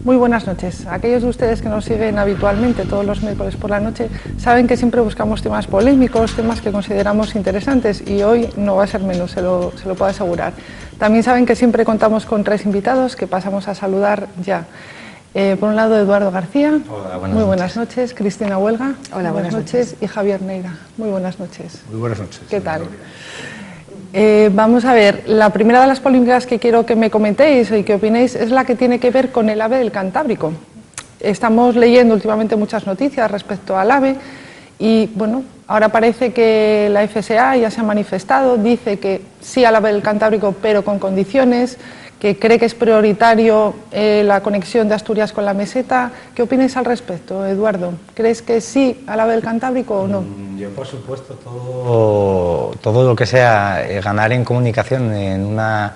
Muy buenas noches. Aquellos de ustedes que nos siguen habitualmente todos los miércoles por la noche saben que siempre buscamos temas polémicos, temas que consideramos interesantes, y hoy no va a ser menos, se lo puedo asegurar. También saben que siempre contamos con 3 invitados que pasamos a saludar ya. Por un lado, Eduardo García. Hola, muy buenas noches. Cristina Huelga. Hola, buenas noches. Y Javier Neira. Muy buenas noches. Muy buenas noches. ¿Qué tal? Vamos a ver, la primera de las polémicas que quiero que me comentéis y que opinéis es la que tiene que ver con el AVE del Cantábrico. Estamos leyendo últimamente muchas noticias respecto al AVE y, bueno, ahora parece que la FSA ya se ha manifestado, dice que sí al AVE del Cantábrico, pero con condiciones, que cree que es prioritario la conexión de Asturias con la meseta. ¿Qué opináis al respecto, Eduardo? ¿Crees que sí al AVE del Cantábrico o no? Yo, por supuesto, todo lo que sea ganar en comunicación en una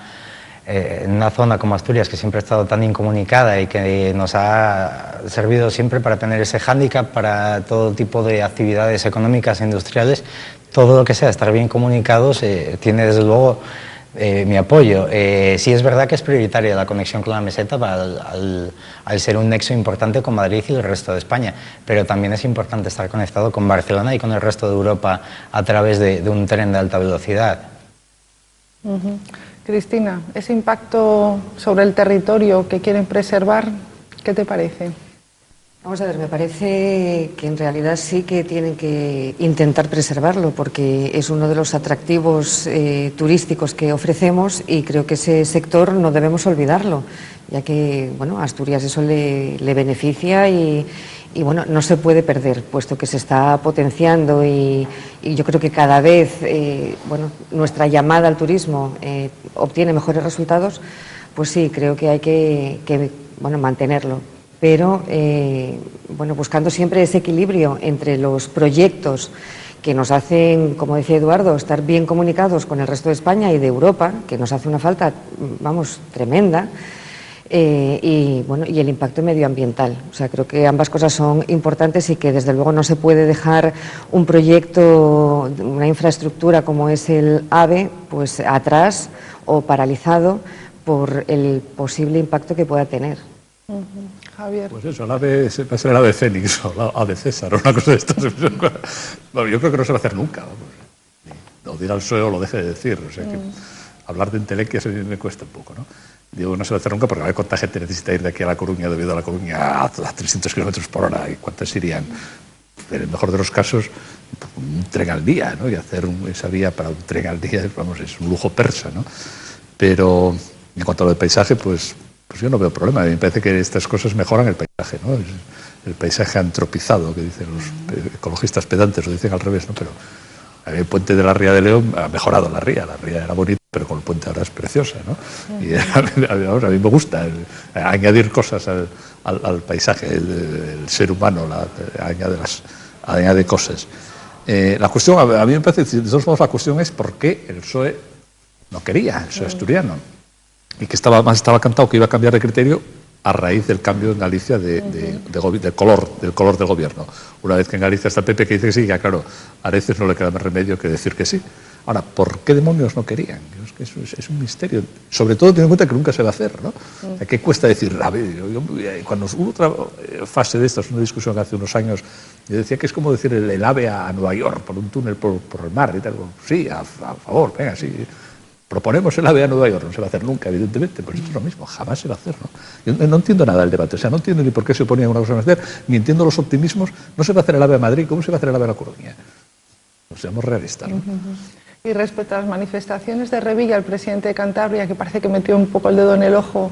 zona como Asturias, que siempre ha estado tan incomunicada y que nos ha servido siempre para tener ese hándicap para todo tipo de actividades económicas e industriales, todo lo que sea estar bien comunicados tiene desde luego mi apoyo. Sí es verdad que es prioritaria la conexión con la meseta al ser un nexo importante con Madrid y el resto de España, pero también es importante estar conectado con Barcelona y con el resto de Europa a través de un tren de alta velocidad. Cristina, ese impacto sobre el territorio que quieren preservar, ¿qué te parece? Vamos a ver, me parece que en realidad sí que tienen que intentar preservarlo, porque es uno de los atractivos turísticos que ofrecemos, y creo que ese sector no debemos olvidarlo, ya que, bueno, a Asturias eso le beneficia y bueno, no se puede perder, puesto que se está potenciando y yo creo que cada vez bueno, nuestra llamada al turismo obtiene mejores resultados. Pues sí, creo que hay que bueno, mantenerlo, pero bueno, buscando siempre ese equilibrio entre los proyectos que nos hacen, como decía Eduardo, estar bien comunicados con el resto de España y de Europa, que nos hace una falta, vamos, tremenda, y bueno, y el impacto medioambiental. O sea, creo que ambas cosas son importantes y que desde luego no se puede dejar un proyecto, una infraestructura como es el AVE, pues atrás o paralizado por el posible impacto que pueda tener. Javier. Pues eso, el AVE va a ser el AVE Fénix o el AVE César o una cosa de estas. Bueno, yo creo que no se va a hacer nunca, vamos. Lo dirá el PSOE o lo deje de decir. O sea que hablar de entelequias me cuesta un poco, ¿no? Digo, no se va a hacer nunca porque a ver cuánta gente necesita ir de aquí a La Coruña, debido a La Coruña a 300 kilómetros por hora, y cuántas irían. En el mejor de los casos, un tren al día, ¿no? Y hacer esa vía para un tren al día, vamos, es un lujo persa, ¿no? Pero en cuanto a lo del paisaje, pues yo no veo problema. Me parece que estas cosas mejoran el paisaje, ¿no? El paisaje antropizado, que dicen los ecologistas pedantes, lo dicen al revés, ¿no? Pero el puente de la Ría de León ha mejorado la ría era bonita, pero con el puente ahora es preciosa, ¿no? Y a mí me gusta añadir cosas al paisaje, el ser humano añade cosas. La cuestión, a mí me parece, de todos modos, la cuestión es por qué el PSOE no quería, el PSOE asturiano, y que estaba cantado que iba a cambiar de criterio a raíz del cambio en Galicia del color del gobierno. Una vez que en Galicia está el PP que dice que sí, ya claro, a veces no le queda más remedio que decir que sí. Ahora, ¿por qué demonios no querían? Es que eso es un misterio, sobre todo teniendo en cuenta que nunca se va a hacer, ¿no? ¿Qué cuesta decir? A ver, cuando hubo otra fase de estas, una discusión que hace unos años, yo decía que es como decir el AVE a Nueva York por un túnel por el mar y tal. Sí, a favor, venga, sí. Proponemos el AVE a Nueva York, no se va a hacer nunca, evidentemente, pues esto es lo mismo, jamás se va a hacer, ¿no? Yo no entiendo nada del debate, o sea, no entiendo ni por qué se oponían a una cosa a hacer, ni entiendo los optimismos. No se va a hacer el AVE a Madrid, ¿cómo se va a hacer el AVE a La Coruña? Pues seamos realistas, ¿no? Y respecto a las manifestaciones de Revilla, el presidente de Cantabria, que parece que metió un poco el dedo en el ojo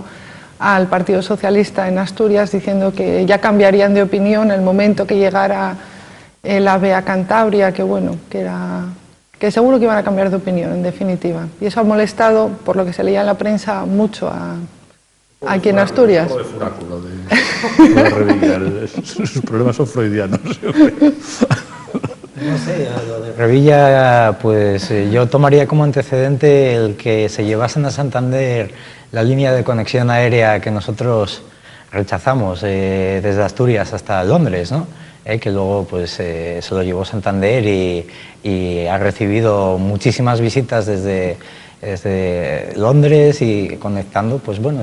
al Partido Socialista en Asturias, diciendo que ya cambiarían de opinión el momento que llegara el AVE a Cantabria, que bueno, que seguro que iban a cambiar de opinión, en definitiva. Y eso ha molestado, por lo que se leía en la prensa, mucho aquí en Asturias. De furáculo de Revilla. Sus problemas son freudianos. No sé, lo de Revilla, pues yo tomaría como antecedente el que se llevasen a Santander la línea de conexión aérea que nosotros rechazamos desde Asturias hasta Londres, ¿no? Que luego pues se lo llevó Santander y ha recibido muchísimas visitas desde Londres y conectando pues bueno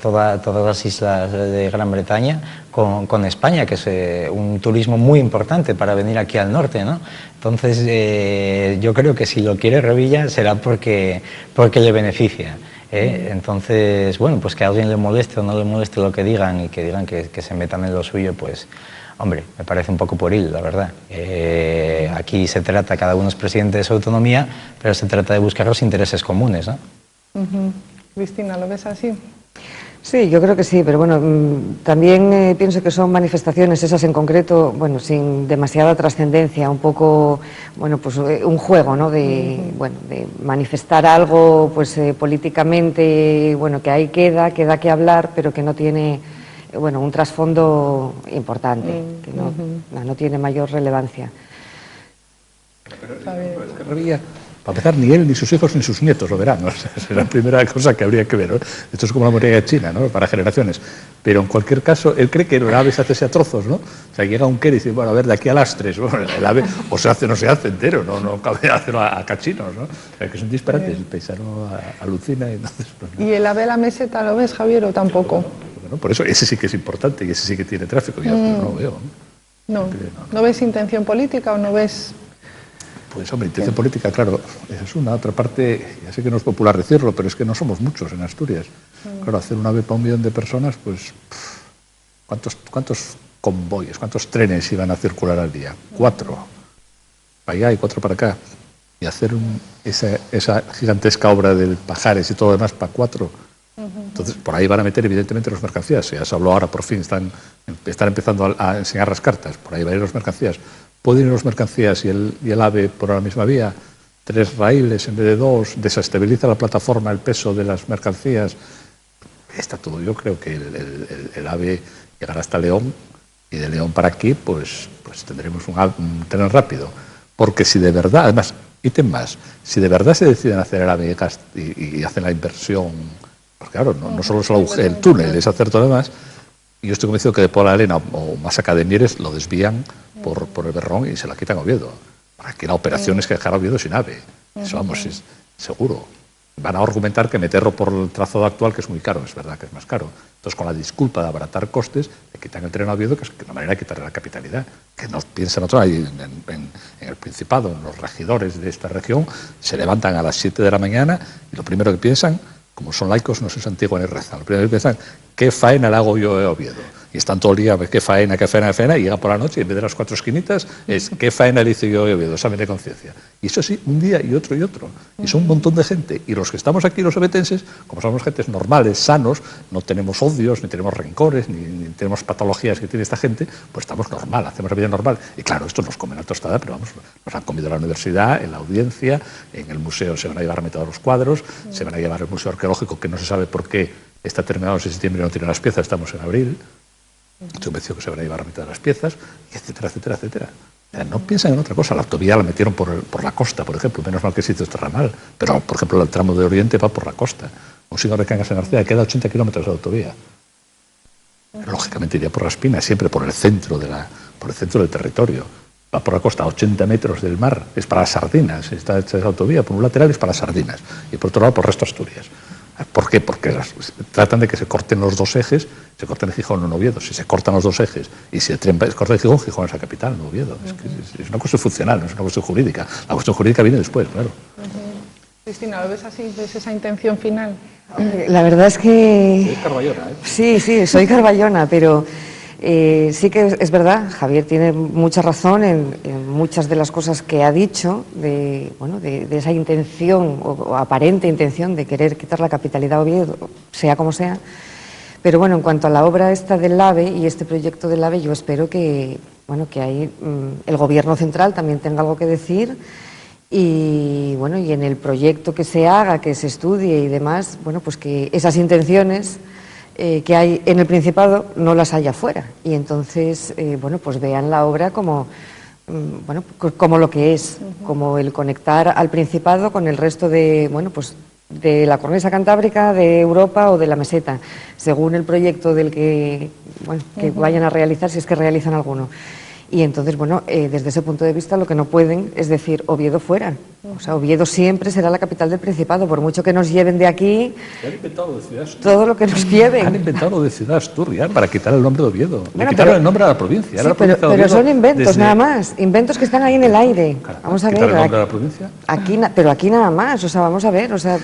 todas las islas de Gran Bretaña con España, que es un turismo muy importante para venir aquí al norte, ¿no? Entonces, yo creo que si lo quiere Revilla será porque le beneficia. Entonces, bueno, pues que a alguien le moleste o no le moleste lo que digan y que digan que se metan en lo suyo, pues, hombre, me parece un poco pueril, la verdad. Aquí se trata, cada uno es presidente de su autonomía, pero se trata de buscar los intereses comunes, ¿no? Cristina, ¿lo ves así? Sí, yo creo que sí, pero bueno, también pienso que son manifestaciones, esas en concreto, bueno, sin demasiada trascendencia, un poco, bueno, pues un juego, ¿no? Bueno, de manifestar algo, pues políticamente, bueno, que ahí queda que hablar, pero que no tiene, bueno, un trasfondo importante, que no tiene mayor relevancia. Revilla, para empezar, ni él, ni sus hijos, ni sus nietos lo verán, ¿no? Es la primera cosa que habría que ver, ¿no? Esto es como la muralla de China, ¿no? Para generaciones. Pero en cualquier caso, él cree que el ave se hace a trozos, ¿no? O sea, llega un quer y dice, bueno, a ver, de aquí a las 3, bueno, el ave o se hace o no se hace entero, no cabe hacerlo a cachinos, ¿no? O sea, que son disparates, el paisano alucina y entonces... Pues, ¿no? ¿Y el ave a la meseta lo ves, Javier, o tampoco? Bueno, por eso ese sí que es importante y ese sí que tiene tráfico, yo no lo veo, ¿no? ¿No ves intención política o no ves...? Pues hombre, intención política, claro, es una. Otra parte, ya sé que no es popular decirlo, pero es que no somos muchos en Asturias. Claro, hacer una ave para 1 millón de personas, pues, ¿cuántos convoyes, cuántos trenes iban a circular al día? 4. Para allá y 4 para acá. Y hacer esa gigantesca obra del Pajares y todo lo demás para 4. Entonces, por ahí van a meter, evidentemente, las mercancías. Ya se habló ahora, por fin, están empezando a enseñar las cartas. Por ahí van a ir las mercancías. Pueden ir las mercancías y el ave por la misma vía, 3 raíles en vez de 2, desestabiliza la plataforma, el peso de las mercancías. Está todo. Yo creo que el ave llegará hasta León y de León para aquí, pues tendremos un tren rápido. Porque si de verdad, además, ítem más, si de verdad se deciden hacer el ave y hacen la inversión, porque claro, no solo es el túnel, es hacer todo lo demás. Y yo estoy convencido que de Pola Elena o Masaca de Mieres lo desvían por el Berrón y se la quitan a Oviedo. Para que la operación es que dejar a Oviedo sin ave. Eso, vamos, es seguro. Van a argumentar que meterlo por el trazado actual, que es muy caro, es verdad que es más caro. Entonces, con la disculpa de abaratar costes, le quitan el tren a Oviedo, que es una manera de quitarle la capitalidad. Que no piensan otro, ahí en el Principado, en los regidores de esta región, se levantan a las 7 de la mañana y lo primero que piensan, como son laicos, no se santigua ni rezan. Lo primero que piensan, ¿qué faena le hago yo a Oviedo? Y están todo el día, qué faena, y llega por la noche y en vez de las 4 esquinitas es qué faena le hice yo a Oviedo, examen de conciencia. Y eso sí, un día y otro. Y son un montón de gente. Y los que estamos aquí, los obetenses, como somos gentes normales, sanos, no tenemos odios, ni tenemos rencores, ni tenemos patologías que tiene esta gente, pues estamos normal, hacemos la vida normal. Y claro, esto nos comen a tostada, pero vamos, nos han comido en la universidad, en la audiencia, en el museo se van a llevar a meter los cuadros, se van a llevar al museo arqueológico, que no se sabe por qué está terminado en septiembre y no tiene las piezas, estamos en abril. Estoy convencido que se van a llevar a mitad de las piezas, etcétera, etcétera, etcétera. O sea, no piensan en otra cosa. La autovía la metieron por la costa, por ejemplo. Menos mal que se hizo este ramal. Pero, por ejemplo, el tramo de Oriente va por la costa. Un señor de Cangas en García queda 80 kilómetros de autovía. Pero, lógicamente iría por las Pinas, siempre por el centro del territorio. Va por la costa a 80 metros del mar. Es para las sardinas. Está hecha esa autovía. Por un lateral es para las sardinas. Y por otro lado, por el resto de Asturias. ¿Por qué? Porque tratan de que se corten los 2 ejes, se corten en Gijón o en Oviedo. Si se cortan los 2 ejes y si el tren se corta en Gijón, Gijón es la capital, no Oviedo. Es una cuestión funcional, no es una cuestión jurídica. La cuestión jurídica viene después, claro. Cristina, ¿lo ves así? ¿Ves esa intención final? La verdad es que... Es Carballona, ¿eh? Sí, soy carballona, pero sí que es verdad, Javier tiene mucha razón en muchas de las cosas que ha dicho, de esa intención o aparente intención de querer quitar la capitalidad a Oviedo, sea como sea. Pero bueno, en cuanto a la obra esta del AVE y este proyecto del AVE, yo espero que ahí el Gobierno central también tenga algo que decir y en el proyecto que se haga, que se estudie y demás, pues que esas intenciones que hay en el Principado no las haya fuera y entonces pues vean la obra como lo que es, como el conectar al Principado con el resto de de la cornisa cantábrica, de Europa o de la meseta, según el proyecto del que vayan a realizar, si es que realizan alguno. Y entonces, bueno, desde ese punto de vista lo que no pueden es decir Oviedo fuera. O sea, Oviedo siempre será la capital del Principado, por mucho que nos lleven de aquí, Han inventado de Ciudad Asturias. todo lo que nos lleven. Han inventado de Ciudad Asturias para quitar el nombre de Oviedo. Bueno, Le quitaron pero- el nombre a la provincia. Sí, Era la provincia de pero Oviedo son inventos desde- nada más, inventos que están ahí en el aire. Caramba, Vamos a ¿quitar ver, el nombre a la provincia? aquí, pero aquí nada más, o sea, vamos a ver, o sea,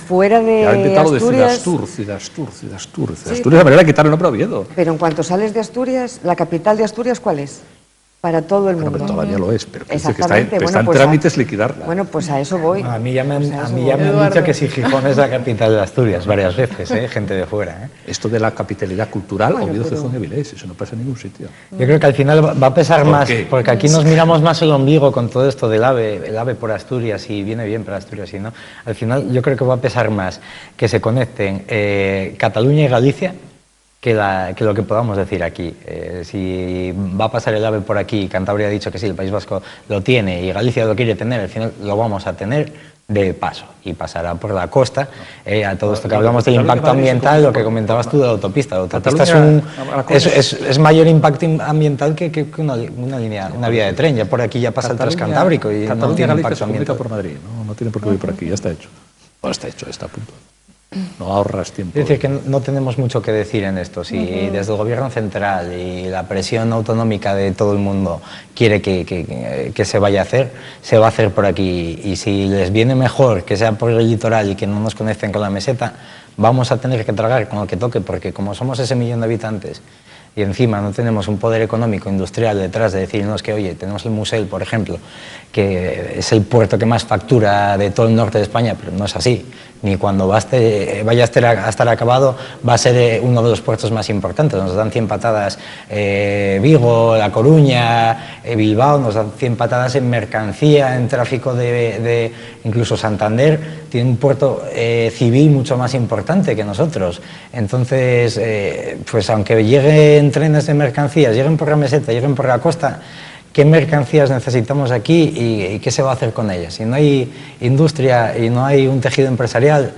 fuera de Ya han inventado de Ciudad Asturias, Astur, Ciudad Astur, Ciudad Astur. Ciudad Sí, Asturias, de manera de quitar el nombre a Oviedo. pero en cuanto sales de Asturias, la capital de Asturias, ¿cuál es? Para todo el Bueno, mundo. pero todavía lo es, pero que dice que está Exactamente, en pues trámites liquidarla. Bueno, pues a eso voy. A mí ya me han, Pues a a eso mí voy. ya me han Eduardo. dicho que si Gijón es la capital de Asturias varias veces, gente de fuera. Esto de la capitalidad cultural, Bueno, Oviedo, pero- Gijón y Avilés, eso no pasa en ningún sitio. Yo creo que al final va a pesar ¿Por más, qué? porque aquí nos miramos más el ombligo con todo esto del AVE, el AVE por Asturias, y viene bien para Asturias, y no. Al final yo creo que va a pesar más que se conecten Cataluña y Galicia que lo que podamos decir aquí. Si va a pasar el AVE por aquí, Cantabria ha dicho que sí, el País Vasco lo tiene y Galicia lo quiere tener, al final lo vamos a tener de paso y pasará por la costa. A todo esto que hablamos del impacto ambiental, lo que comentabas tú de la autopista. La autopista es mayor impacto ambiental que una vía de tren. Ya por aquí ya pasa el Transcantábrico y no Cataluña, tiene Galicia impacto se comunica ambiental. por Madrid, no tiene por qué ir por aquí, ya está hecho. No está hecho, está a punto. No ahorras tiempo. Es decir, que no tenemos mucho que decir en esto. Si desde el gobierno central y la presión autonómica de todo el mundo quiere que se vaya a hacer, se va a hacer por aquí. Y si les viene mejor que sea por el litoral y que no nos conecten con la meseta, vamos a tener que tragar con lo que toque, porque como somos ese 1 millón de habitantes y encima no tenemos un poder económico industrial detrás de decirnos que, oye, tenemos el Musel, por ejemplo, que es el puerto que más factura de todo el norte de España, pero no es así. Ni cuando vaya a estar acabado va a ser uno de los puertos más importantes. Nos dan 100 patadas Vigo, La Coruña, Bilbao, nos dan 100 patadas en mercancía, en tráfico de incluso Santander tiene un puerto civil mucho más importante que nosotros. Entonces, pues aunque lleguen trenes de mercancías, lleguen por la meseta, lleguen por la costa, ¿qué mercancías necesitamos aquí y qué se va a hacer con ellas? Si no hay industria y no hay un tejido empresarial,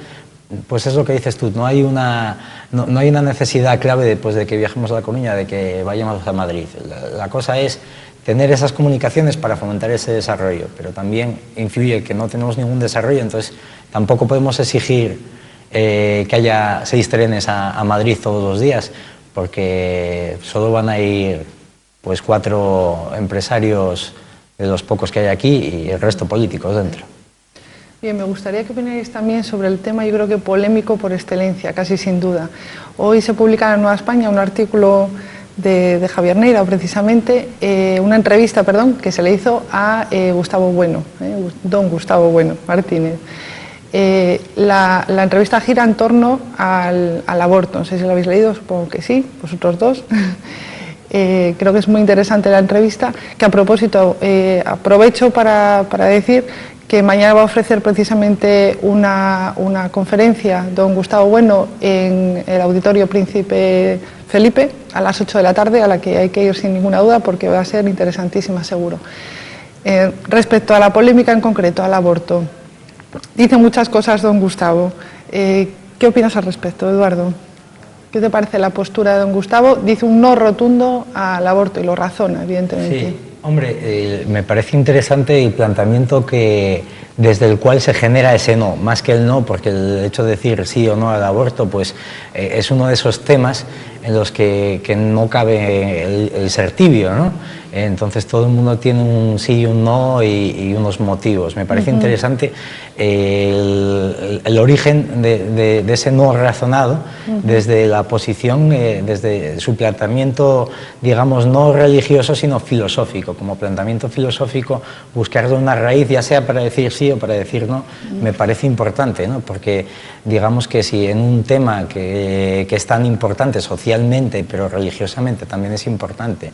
pues es lo que dices tú, no hay una necesidad clave de que viajemos a La Coruña, de que vayamos a Madrid. La cosa es tener esas comunicaciones para fomentar ese desarrollo, pero también influye que no tenemos ningún desarrollo, entonces tampoco podemos exigir que haya 6 trenes a Madrid todos los días, porque solo van a ir pues 4 empresarios de los pocos que hay aquí y el resto políticos dentro. Bien, me gustaría que opináis también sobre el tema, yo creo que polémico por excelencia, casi sin duda. Hoy se publica en Nueva España un artículo de Javier Neira, precisamente, una entrevista, que se le hizo a Gustavo Bueno, don Gustavo Bueno Martínez. La entrevista gira en torno al aborto, no sé si lo habéis leído, supongo que sí, vosotros dos. Creo que es muy interesante la entrevista, que a propósito aprovecho para decir que mañana va a ofrecer precisamente una conferencia don Gustavo Bueno en el Auditorio Príncipe Felipe a las 8 de la tarde, a la que hay que ir sin ninguna duda porque va a ser interesantísima seguro. Respecto a la polémica en concreto, al aborto, dice muchas cosas don Gustavo. ¿Qué opinas al respecto, Eduardo? ¿Qué te parece la postura de don Gustavo? Dice un no rotundo al aborto y lo razona, evidentemente. Sí, hombre, me parece interesante el planteamiento desde el cual se genera ese no, más que el no, porque el hecho de decir sí o no al aborto, pues es uno de esos temas en los que no cabe el ser tibio, ¿no? Entonces todo el mundo tiene un sí y un no y unos motivos. Me parece interesante el origen de ese no razonado desde la posición, desde su planteamiento, digamos, no religioso sino filosófico. Como planteamiento filosófico, buscarle una raíz, ya sea para decir sí o para decir no, me parece importante, ¿no? Porque digamos que si en un tema que es tan importante socialmente, pero religiosamente también es importante,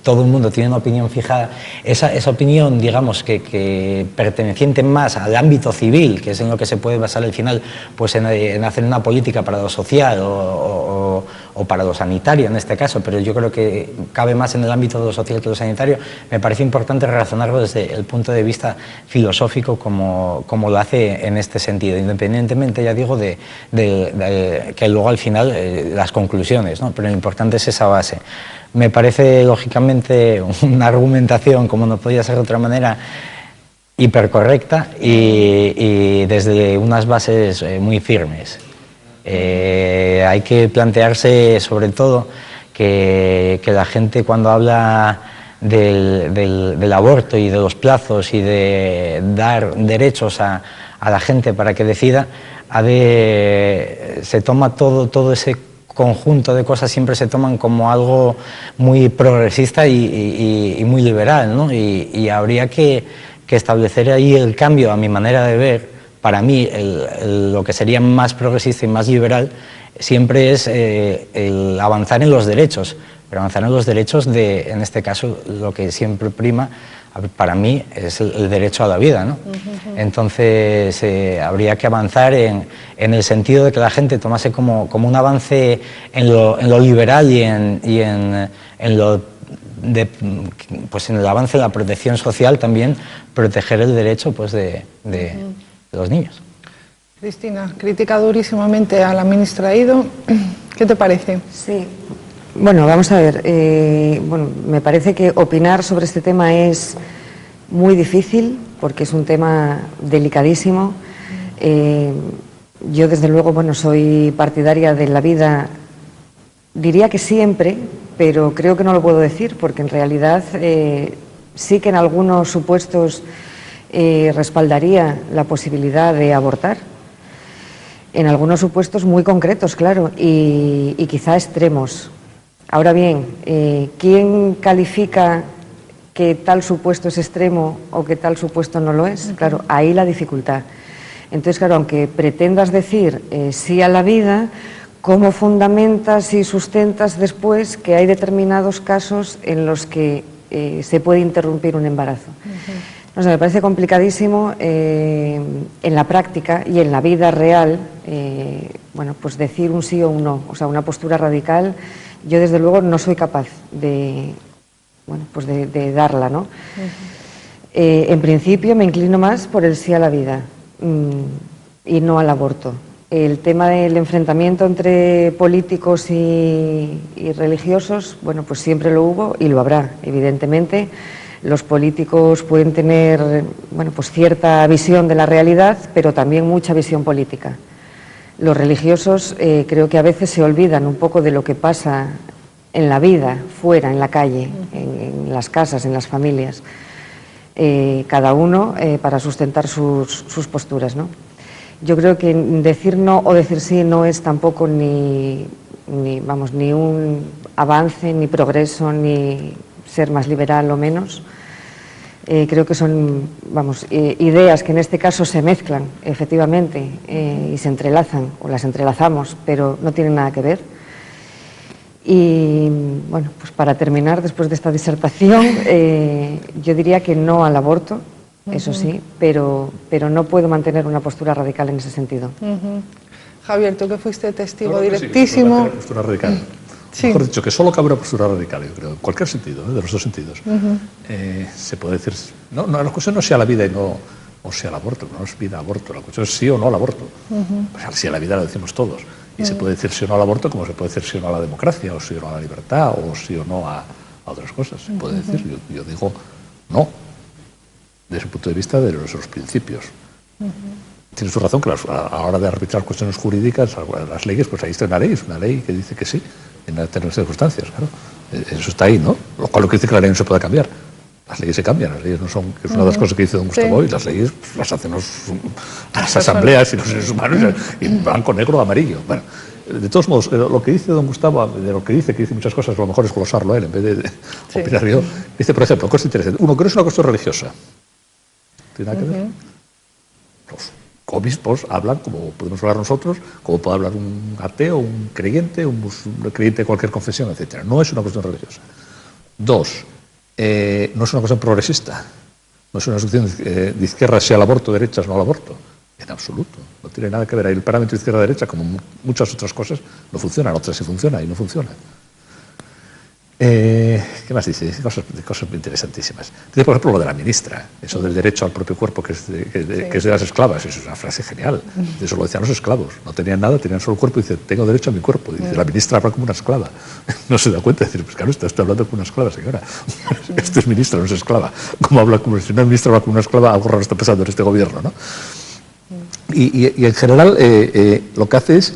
todo el mundo tiene una opinión fijada, esa opinión, digamos, que perteneciente más al ámbito civil, que es en lo que se puede basar al final, pues en hacer una política para lo social o o para lo sanitario en este caso, pero yo creo que cabe más en el ámbito de lo social que lo sanitario, me parece importante relacionarlo desde el punto de vista filosófico como lo hace en este sentido, independientemente, ya digo, de que luego al final las conclusiones, ¿no? Pero lo importante es esa base. Me parece, lógicamente, una argumentación, como no podía ser de otra manera, hipercorrecta y desde unas bases muy firmes. Hay que plantearse, sobre todo, que la gente cuando habla del aborto y de los plazos y de dar derechos a la gente para que decida, se toma todo ese conjunto de cosas, siempre se toman como algo muy progresista y muy liberal, ¿no? Y habría que establecer ahí el cambio, a mi manera de ver. Para mí lo que sería más progresista y más liberal siempre es el avanzar en los derechos, pero avanzar en los derechos en este caso, lo que siempre prima para mí es el derecho a la vida, ¿no? Entonces habría que avanzar en el sentido de que la gente tomase como un avance en lo liberal y en el avance de la protección social, también proteger el derecho pues, de los niños. Cristina, critica durísimamente a la ministra Ido. ¿Qué te parece? Sí. Bueno, vamos a ver. Me parece que opinar sobre este tema es muy difícil porque es un tema delicadísimo. Yo, desde luego, soy partidaria de la vida, diría que siempre, pero creo que no lo puedo decir porque en realidad sí que en algunos supuestos respaldaría la posibilidad de abortar. En algunos supuestos muy concretos, claro, y quizá extremos. Ahora bien, ¿quién califica que tal supuesto es extremo o que tal supuesto no lo es? Claro, ahí la dificultad. Entonces, claro, aunque pretendas decir sí a la vida, ¿cómo fundamentas y sustentas después que hay determinados casos en los que se puede interrumpir un embarazo? No sé, me parece complicadísimo en la práctica y en la vida real, pues decir un sí o un no, o sea, una postura radical. Yo, desde luego, no soy capaz de darla, ¿no? En principio, me inclino más por el sí a la vida y no al aborto. El tema del enfrentamiento entre políticos y religiosos, pues siempre lo hubo y lo habrá, evidentemente. Los políticos pueden tener, cierta visión de la realidad, pero también mucha visión política. Los religiosos creo que a veces se olvidan un poco de lo que pasa en la vida, fuera, en la calle, en las casas, en las familias. Cada uno para sustentar sus posturas, ¿no? Yo creo que decir no o decir sí no es tampoco ni un avance, ni progreso, ni ser más liberal o menos. Creo que son ideas que en este caso se mezclan, efectivamente, y se entrelazan, o las entrelazamos, pero no tienen nada que ver. Y, pues para terminar, después de esta disertación, yo diría que no al aborto, eso sí, pero no puedo mantener una postura radical en ese sentido. Javier, tú que fuiste testigo directísimo. Sí, postura radical. Sí. Mejor dicho, que solo cabe una postura radical, yo creo, en cualquier sentido, de los dos sentidos. Se puede decir, no, la cuestión no es si a la vida y no, o si al aborto, no es vida-aborto, la cuestión es sí o no al aborto. Pues sí a la vida lo decimos todos. Y se puede decir sí o no al aborto como se puede decir sí o no a la democracia, o sí o no a la libertad, o sí o no a otras cosas. Se puede decir, yo digo no, desde el punto de vista de los principios. Tienes tu razón que a la hora de arbitrar cuestiones jurídicas, las leyes, pues ahí está una ley que dice que sí, en determinadas circunstancias, claro. Eso está ahí, ¿no? Lo cual no quiere decir que la ley no se pueda cambiar. Las leyes se cambian, las leyes no son, que es una de las cosas que dice don Gustavo, y las leyes las hacen las asambleas y los seres humanos, y blanco, negro, amarillo. Bueno, de todos modos, lo que dice don Gustavo, de lo que dice muchas cosas, a lo mejor es glosarlo él, en vez de opinar yo. Dice, por ejemplo, cosa interesante. Uno, que no es una cuestión religiosa. ¿Tiene nada que ver? Los obispos hablan como podemos hablar nosotros, como puede hablar un ateo, un creyente, un creyente de cualquier confesión, etc. No es una cuestión religiosa. Dos, no es una cuestión progresista. No es una cuestión de izquierda sea al aborto, derechas no al aborto. En absoluto. No tiene nada que ver. Ahí el parámetro izquierda-derecha, como muchas otras cosas, no funcionan. Otras sí funcionan y no funcionan. ¿Qué más dice? Cosas muy interesantísimas. Dice, por ejemplo, lo de la ministra, eso del derecho al propio cuerpo que es de las esclavas. Eso es una frase genial. Eso lo decían los esclavos. No tenían nada, tenían solo el cuerpo y dice, tengo derecho a mi cuerpo. Y dice, la ministra habla como una esclava. No se da cuenta de decir, pues claro, estoy hablando como una esclava, señora. Este es ministra, no es esclava. ¿Cómo habla como si una ministra habla como una esclava? Algo raro está pasando en este gobierno, ¿no? Y en general lo que hace es,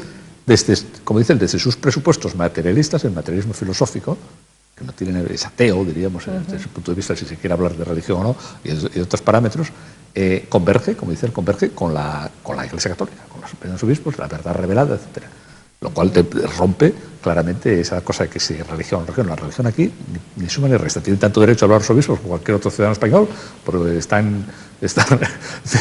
como dicen, desde sus presupuestos materialistas, el materialismo filosófico, que no tienen, es ateo, diríamos, desde ese punto de vista, si se quiere hablar de religión o no, y de otros parámetros, converge, como dicen, converge con la Iglesia Católica, con los primeros obispos, la verdad revelada, etcétera. Lo cual te rompe claramente esa cosa de que si religión, la religión aquí ni suma ni resta. Tienen tanto derecho a hablar los obispos como cualquier otro ciudadano español, porque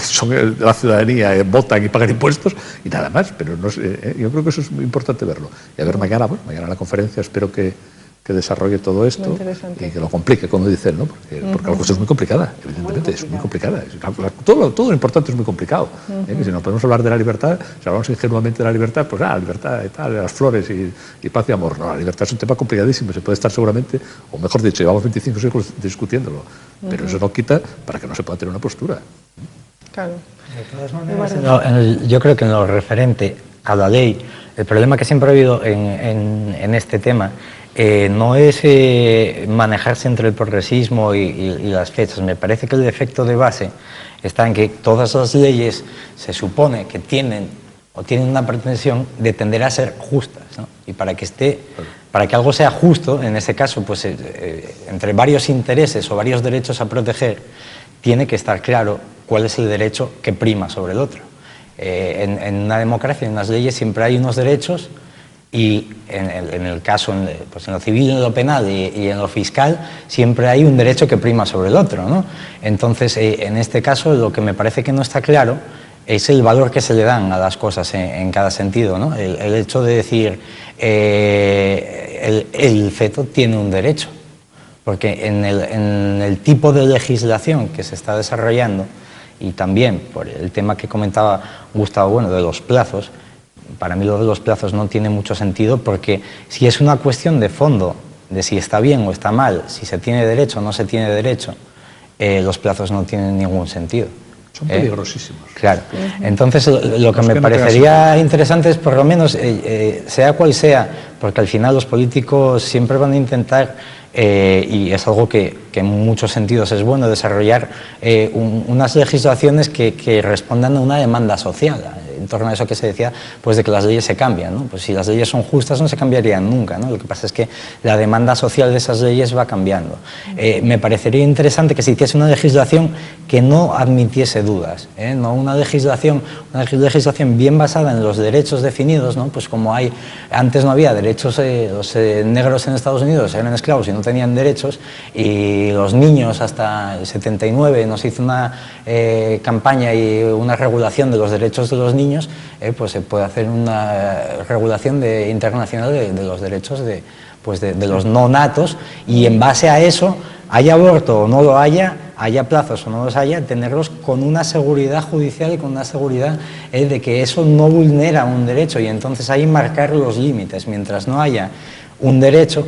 son de la ciudadanía, votan y pagan impuestos y nada más. Pero no sé, yo creo que eso es muy importante verlo. Y a ver mañana en la conferencia espero que desarrolle todo esto y que lo complique, como dice él, ¿no? Porque la cosa es muy complicada, evidentemente, es muy complicada. Todo lo importante es muy complicado. Que si no podemos hablar de la libertad, si hablamos ingenuamente de la libertad, pues libertad y tal, las flores y paz y amor. No, la libertad es un tema complicadísimo, se puede estar seguramente, o mejor dicho, llevamos 25 siglos discutiéndolo, pero eso no quita para que no se pueda tener una postura. Claro. De todas maneras, yo creo que en lo referente a la ley, el problema que siempre ha habido en este tema no es manejarse entre el progresismo y las fechas. Me parece que el defecto de base está en que todas las leyes se supone que tienen una pretensión de tender a ser justas, ¿no? Y para que algo sea justo, en este caso, pues entre varios intereses o varios derechos a proteger, tiene que estar claro cuál es el derecho que prima sobre el otro. En una democracia, en las leyes, siempre hay unos derechos. Y en el caso, pues en lo civil, en lo penal y en lo fiscal, siempre hay un derecho que prima sobre el otro, ¿no? Entonces, en este caso, lo que me parece que no está claro es el valor que se le dan a las cosas en cada sentido, ¿no? El hecho de decir, el feto tiene un derecho, porque en el tipo de legislación que se está desarrollando, y también por el tema que comentaba Gustavo, bueno, de los plazos, para mí lo de los plazos no tiene mucho sentido, porque si es una cuestión de fondo, de si está bien o está mal, si se tiene derecho o no se tiene derecho, los plazos no tienen ningún sentido. Son peligrosísimos. Claro. Entonces, lo que me parecería interesante es, por lo menos, sea cual sea, porque al final los políticos siempre van a intentar, y es algo que en muchos sentidos es bueno, desarrollar unas legislaciones que respondan a una demanda social, en torno a eso que se decía, pues de que las leyes se cambian, ¿no? Pues si las leyes son justas no se cambiarían nunca, ¿no? Lo que pasa es que la demanda social de esas leyes va cambiando. Me parecería interesante que se hiciese una legislación que no admitiese dudas, no una legislación bien basada en los derechos definidos, ¿no? Pues como antes no había derechos, los negros en Estados Unidos eran esclavos y no tenían derechos, y los niños hasta el 79 nos hizo una campaña y una regulación de los derechos de los niños, pues se puede hacer una regulación internacional de los derechos de los no natos, y en base a eso, haya aborto o no lo haya plazos o no los haya, tenerlos con una seguridad judicial y con una seguridad de que eso no vulnera un derecho, y entonces ahí marcar los límites. Mientras no haya un derecho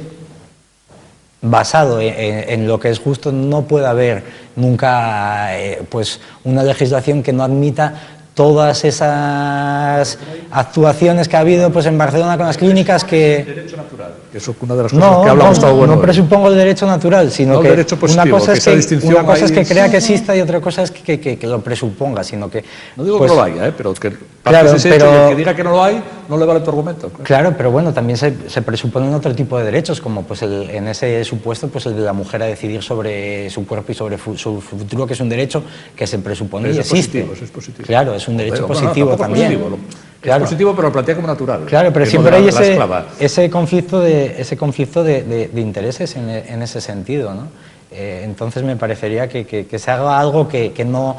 basado en lo que es justo, no puede haber nunca pues una legislación que no admita todas esas actuaciones que ha habido, pues en Barcelona con las clínicas que... Derecho natural, que es una de las cosas que hablamos todo bueno. No presupongo el derecho natural, sino que derecho positivo, una cosa es que crea que exista y otra cosa es que lo presuponga, sino que... No digo pues, que no lo haya, pero que claro, ese hecho, y el que diga que no lo hay, no le vale tu argumento. Claro, pero bueno, también se presuponen otro tipo de derechos, como pues en ese supuesto, pues el de la mujer a decidir sobre su cuerpo y sobre su futuro, que es un derecho que se presupone y existe. Es positivo. Claro, es un derecho positivo también. Es positivo, pero lo plantea como natural. Claro, pero siempre hay ese conflicto de intereses en ese sentido, ¿no? Entonces me parecería que se haga algo que no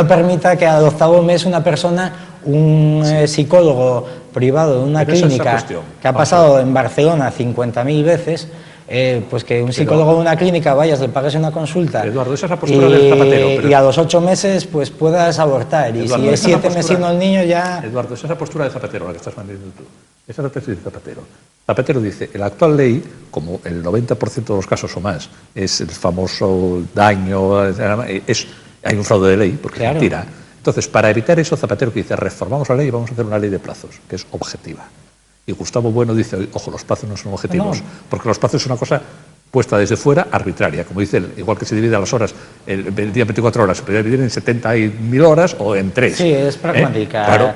permita que al octavo mes una persona, un psicólogo privado de una clínica que ha pasado en Barcelona 50.000 veces, pues que un psicólogo de una clínica vayas, le pagues una consulta. Eduardo, esa es la postura del zapatero. Pero... Y a los 8 meses pues puedas abortar. Eduardo, y si es 7 mesino el niño ya... Eduardo, esa es la postura del zapatero, la que estás mandando tú. Esa es la postura del zapatero. Zapatero dice, la actual ley, como el 90% de los casos o más, es el famoso daño, hay un fraude de ley, porque es mentira. Entonces, para evitar eso, Zapatero dice, reformamos la ley y vamos a hacer una ley de plazos, que es objetiva. Y Gustavo Bueno dice, ojo, los plazos no son objetivos, porque los plazos son una cosa puesta desde fuera, arbitraria. Como dice él, igual que se divide a las horas, el día 24 horas, se puede dividir en 70 y 1000 horas o en 3. Sí, es pragmática. Claro,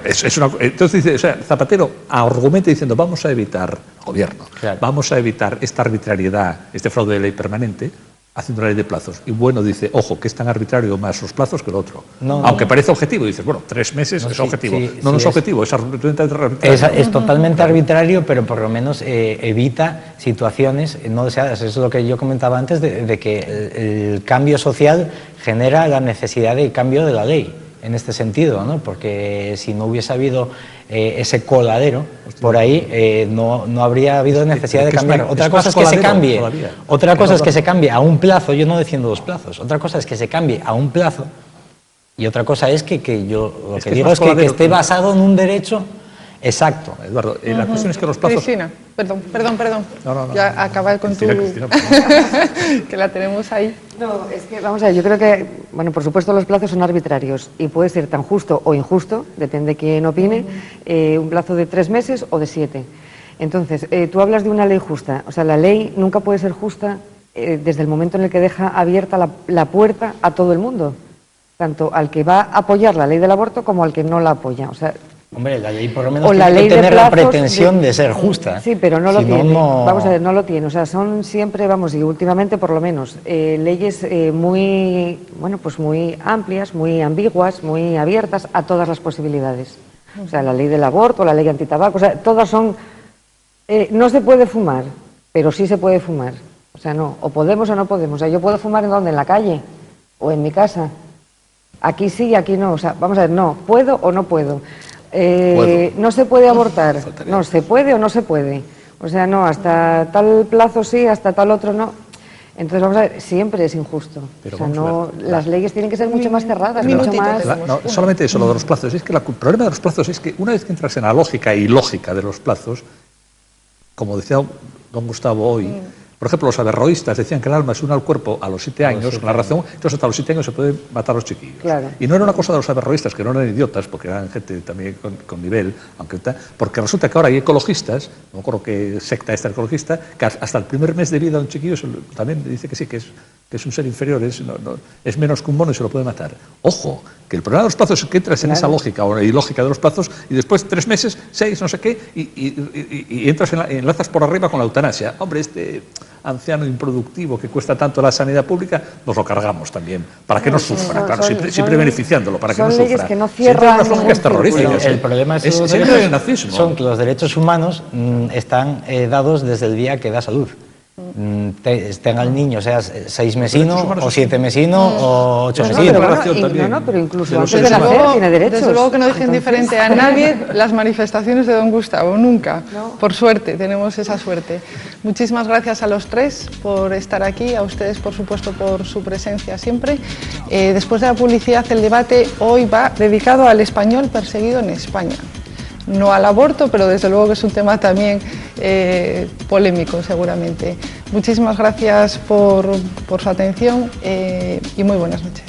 entonces dice, o sea, Zapatero argumenta diciendo, vamos a evitar, gobierno, vamos a evitar esta arbitrariedad, este fraude de ley permanente, haciendo la ley de plazos. Y Bueno dice, ojo, que es tan arbitrario más los plazos que el otro. Aunque parece objetivo, dices, bueno, 3 meses es objetivo. No es objetivo, es arbitrario. Es totalmente arbitrario, pero por lo menos evita situaciones no deseadas. Eso es lo que yo comentaba antes, de que el cambio social genera la necesidad de cambio de la ley, en este sentido, ¿no? Porque si no hubiese habido ese coladero por ahí, no habría habido necesidad de cambiar. Otra cosa es que se cambie. Otra cosa es que se cambie a un plazo. Yo no defiendo los plazos. Otra cosa es que se cambie a un plazo. Y otra cosa es que yo lo que digo es que esté basado en un derecho exacto. Eduardo, la cuestión es que los plazos... Cristina, perdón. No. Ya acaba con Cristina, que la tenemos ahí. No, es que, vamos a ver, yo creo que, bueno, por supuesto los plazos son arbitrarios y puede ser tan justo o injusto, depende de quién opine, un plazo de 3 meses o de 7. Entonces, tú hablas de una ley justa, o sea, la ley nunca puede ser justa desde el momento en el que deja abierta la puerta a todo el mundo, tanto al que va a apoyar la ley del aborto como al que no la apoya, o sea... Hombre, la ley por lo menos tiene que tener la pretensión de ser justa. Sí, pero no lo tiene. Vamos a ver, no lo tiene. O sea, son siempre, vamos, y últimamente por lo menos, leyes muy, bueno, pues muy amplias, muy ambiguas, muy abiertas a todas las posibilidades. O sea, la ley del aborto, la ley antitabaco, o sea, todas son... no se puede fumar, pero sí se puede fumar. O sea, no, o podemos o no podemos. O sea, yo puedo fumar ¿en dónde? En la calle o en mi casa. Aquí sí y aquí no. O sea, vamos a ver, no, ¿puedo o no puedo? No se puede abortar, no, se puede o no se puede, o sea, no, hasta tal plazo sí, hasta tal otro no. Entonces, vamos a ver, siempre es injusto. Pero o sea, no, las leyes tienen que ser mucho más cerradas, mucho más... No, solamente eso, lo de los plazos, es que el problema de los plazos es que una vez que entras en la lógica y ilógica de los plazos, como decía don Gustavo hoy, por ejemplo, los averroístas decían que el alma se une al cuerpo a los 7 años, con la razón, entonces hasta los 7 años se pueden matar a los chiquillos. Claro. Y no era una cosa de los averroístas, que no eran idiotas, porque eran gente también con nivel, porque resulta que ahora hay ecologistas, no me acuerdo qué secta esta ecologista, que hasta el primer mes de vida de un chiquillo también dice que sí, que es un ser inferior, es menos que un mono y se lo puede matar. Ojo, que el problema de los plazos es que entras en esa lógica o ilógica de los plazos y después 3 meses, 6, no sé qué, y entras enlazas por arriba con la eutanasia. Hombre, este anciano improductivo que cuesta tanto la sanidad pública, nos lo cargamos también, para que no sufra, claro, siempre beneficiándolo, para que no sufra. Son leyes que no cierran unas lógicas terroríficas. El problema es son que los derechos humanos están dados desde el día que da salud. Tenga el niño, seas 6 mesino o 7 mesino o 8 mesino. Pero incluso antes de nacer tiene derechos. Desde luego que no dejen diferente a nadie las manifestaciones de don Gustavo, nunca. Por suerte, tenemos esa suerte. Muchísimas gracias a los 3 por estar aquí, a ustedes por supuesto por su presencia siempre. Después de la publicidad, el debate hoy va dedicado al español perseguido en España. No al aborto, pero desde luego que es un tema también polémico seguramente. Muchísimas gracias por su atención y muy buenas noches.